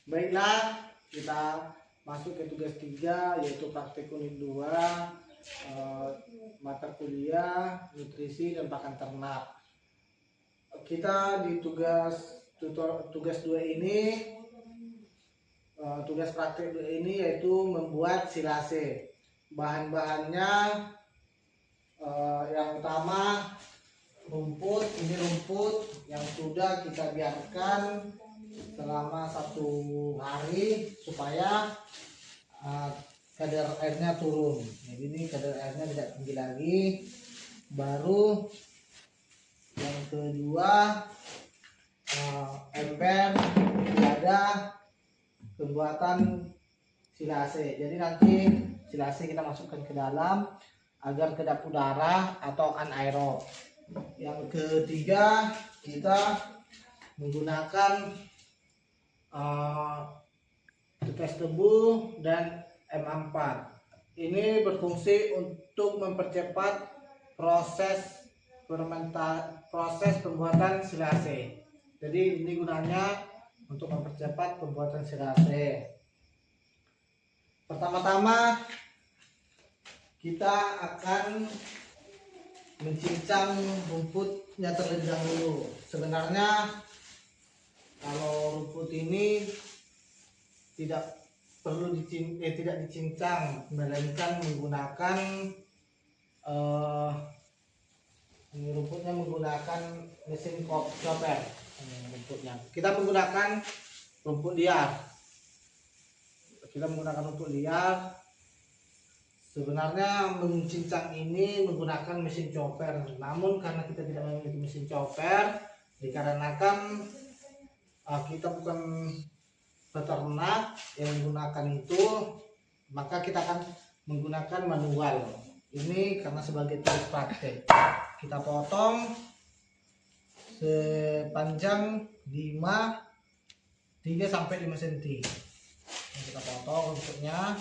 Baiklah, kita masuk ke tugas 3 yaitu praktik unit 2, mata kuliah nutrisi dan pakan ternak. Kita di tugas 2 ini, tugas praktik 2 ini yaitu membuat silase. Bahan-bahannya yang utama rumput. Ini rumput yang sudah kita biarkan selama 1 hari supaya kadar airnya turun. Jadi ini kadar airnya tidak tinggi lagi. Baru yang kedua, ember ada pembuatan silase. Jadi nanti silase kita masukkan ke dalam agar kedap udara atau anaerob. Yang ketiga, kita menggunakan tepes tebu dan M4. Ini berfungsi untuk mempercepat proses pembuatan silase. Jadi ini gunanya untuk mempercepat pembuatan silase. Pertama-tama kita akan mencincang rumputnya terlebih dahulu. Sebenarnya kalau rumput ini tidak perlu tidak dicincang, melainkan menggunakan ini rumputnya menggunakan mesin chopper. Rumputnya kita menggunakan rumput liar. Sebenarnya mencincang ini menggunakan mesin chopper, namun karena kita tidak memiliki mesin chopper, dikarenakan kita bukan peternak yang menggunakan itu, maka kita akan menggunakan manual. Ini karena sebagai tugas praktek. Kita potong sepanjang 3-5 cm. Kita potong rumputnya.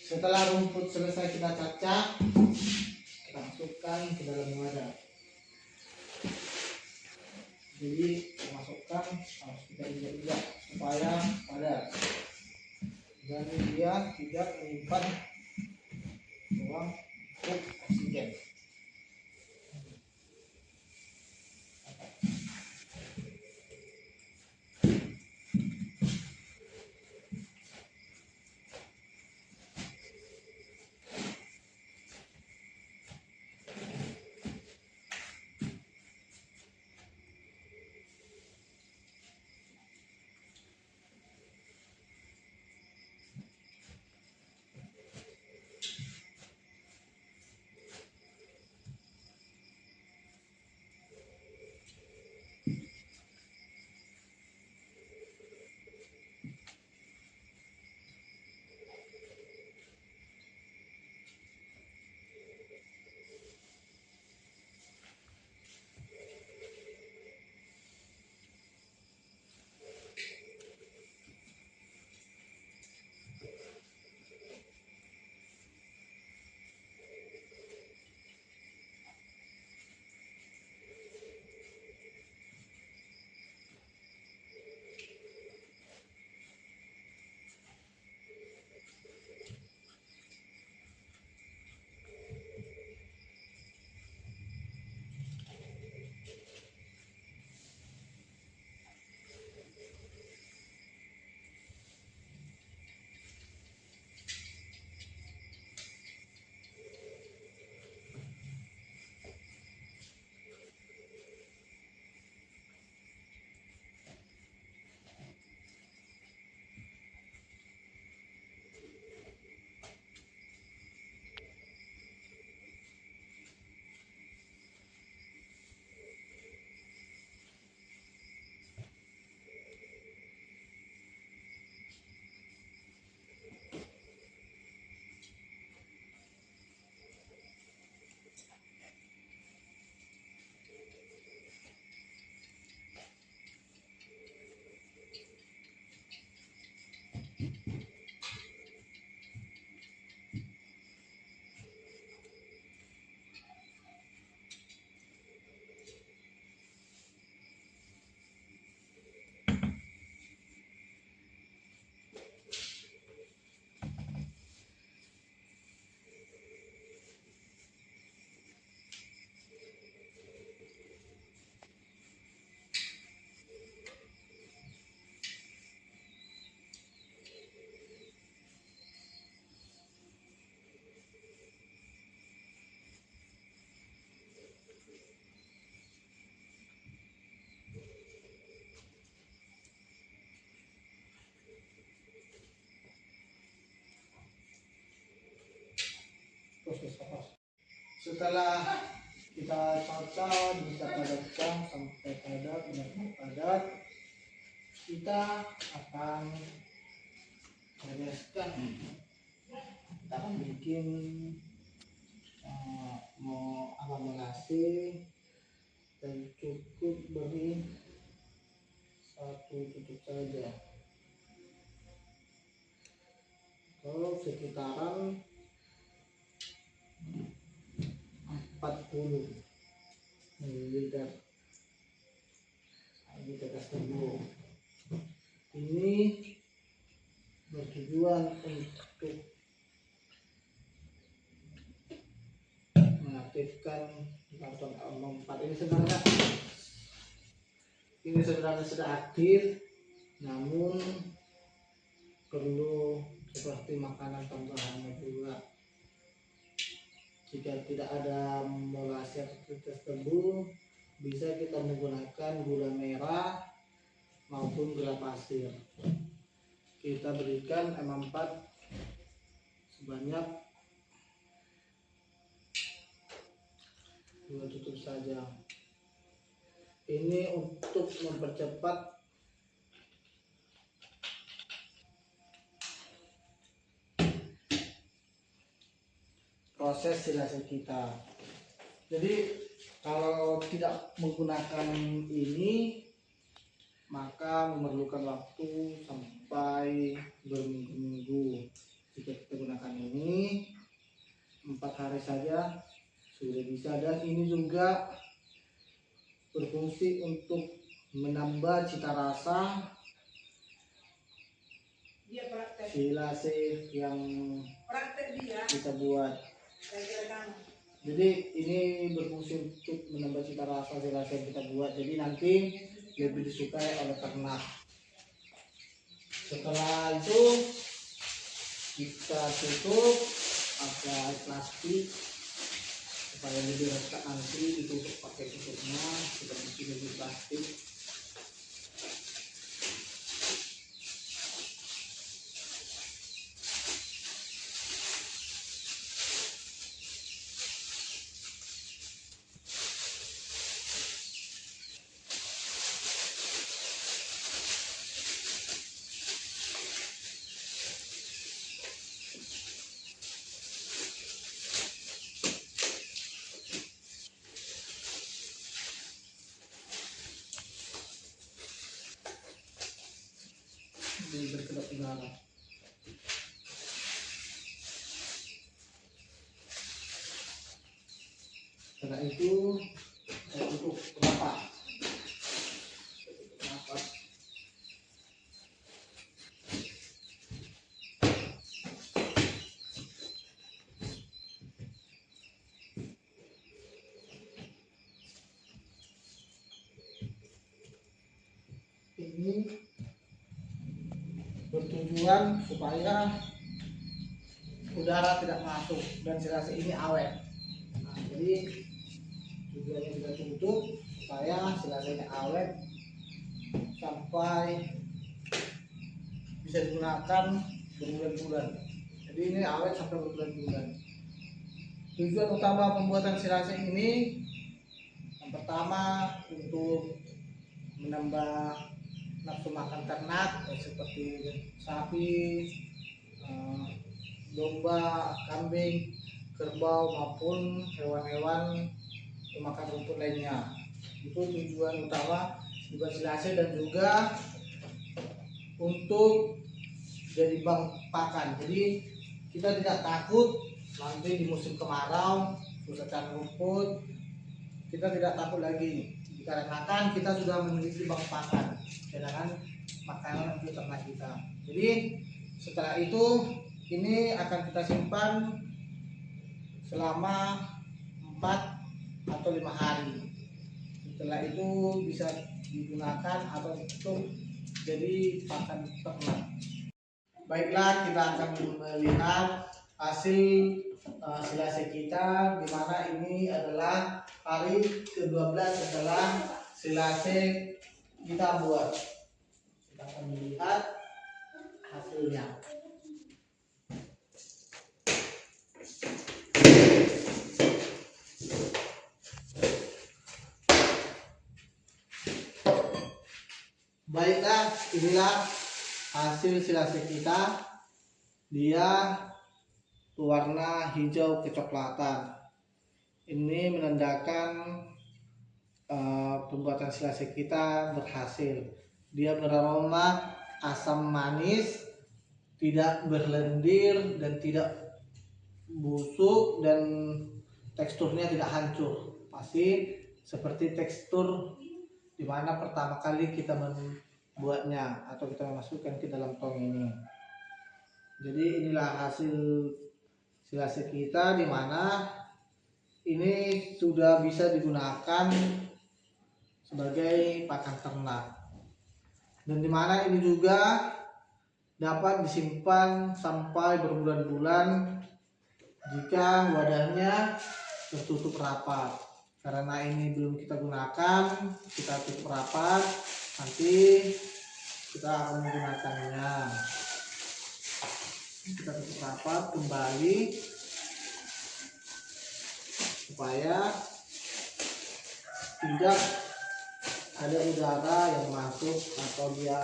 Setelah rumput selesai kita cacah, kita masukkan ke dalam wadah. Jadi masukkan harus kita injak-injak supaya padat dan dia tidak menyimpan ruang untuk oksigen. Setelah kita cocok, bisa padatkan sampai padat, benar-benar padat, kita akan bereskan. Kita akan bikin mau ngasih, dan cukup beri satu tutup saja. Kalau sekitaran 40 ml. Ini tegaskan dulu. Ini bertujuan untuk mengaktifkan karton L4. Ini sebenarnya sudah aktif, namun perlu seperti makanan tambahannya juga. Jika tidak ada molasi atau tebu, bisa kita menggunakan gula merah maupun gula pasir. Kita berikan M4 sebanyak 2 tutup saja. Ini untuk mempercepat proses silase kita. Jadi kalau tidak menggunakan ini, maka memerlukan waktu sampai berminggu-minggu. Jika kita gunakan ini 4 hari saja sudah bisa, dan ini juga berfungsi untuk menambah cita rasa silase yang kita buat. Jadi ini berfungsi untuk menambah cita rasa silase yang kita buat, jadi nanti lebih disukai oleh ternak. Setelah itu kita tutup pakai plastik supaya lebih retak, nanti ditutup pakai tutupnya seperti ini, plastik. Ini berkedap udara. Setelah itu saya tutup rapat. Ini bertujuan supaya udara tidak masuk dan silase ini awet. Nah, jadi tujuannya kita tutup supaya silasenya awet sampai bisa digunakan berbulan-bulan. Jadi ini awet sampai berbulan-bulan. Tujuan utama pembuatan silase ini yang pertama untuk menambah nafsu makan ternak, seperti sapi, domba, kambing, kerbau maupun hewan-hewan pemakan rumput lainnya. Itu tujuan utama dibuat silase, dan juga untuk jadi bank pakan. Jadi kita tidak takut nanti di musim kemarau susah rumput, kita tidak takut lagi dikarenakan kita sudah memiliki bank pakan, cadangan makanan untuk ternak kita. Jadi setelah itu ini akan kita simpan selama 4 atau 5 hari. Setelah itu bisa digunakan atau untuk jadi pakan ternak. Baiklah, kita akan melihat hasil silase kita, di mana ini adalah hari ke-12 setelah silase kita buat. Kita akan melihat hasilnya. Baiklah, inilah hasil silase kita. Dia warna hijau kecoklatan. Ini menandakan pembuatan silase kita berhasil. Dia beraroma asam manis, tidak berlendir dan tidak busuk, dan teksturnya tidak hancur. Pasti seperti tekstur dimana pertama kali kita membuatnya atau kita memasukkan ke dalam tong ini. Jadi inilah hasil silase kita, dimana ini sudah bisa digunakan sebagai pakan ternak, dan dimana ini juga dapat disimpan sampai berbulan-bulan jika wadahnya tertutup rapat. Karena ini belum kita gunakan, kita tutup rapat, nanti kita akan menggunakannya. Kita tutup rapat kembali supaya tidak ada udara yang masuk atau dia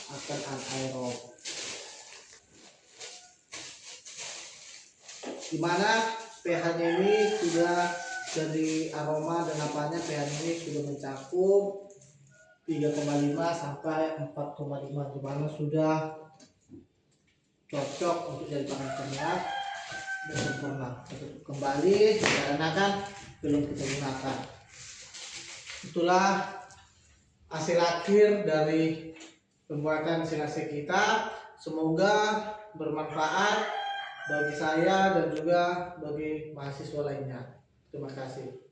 akan anaerob. Dimana pH-nya ini sudah dari aroma dan apanya, pH ini sudah mencakup 3,5 sampai 4,5, dimana sudah cocok untuk jadi pakan ternak dan sempurna. Tutup kembali karena kan belum kita gunakan. Itulah hasil akhir dari pembuatan silase kita. Semoga bermanfaat bagi saya dan juga bagi mahasiswa lainnya. Terima kasih.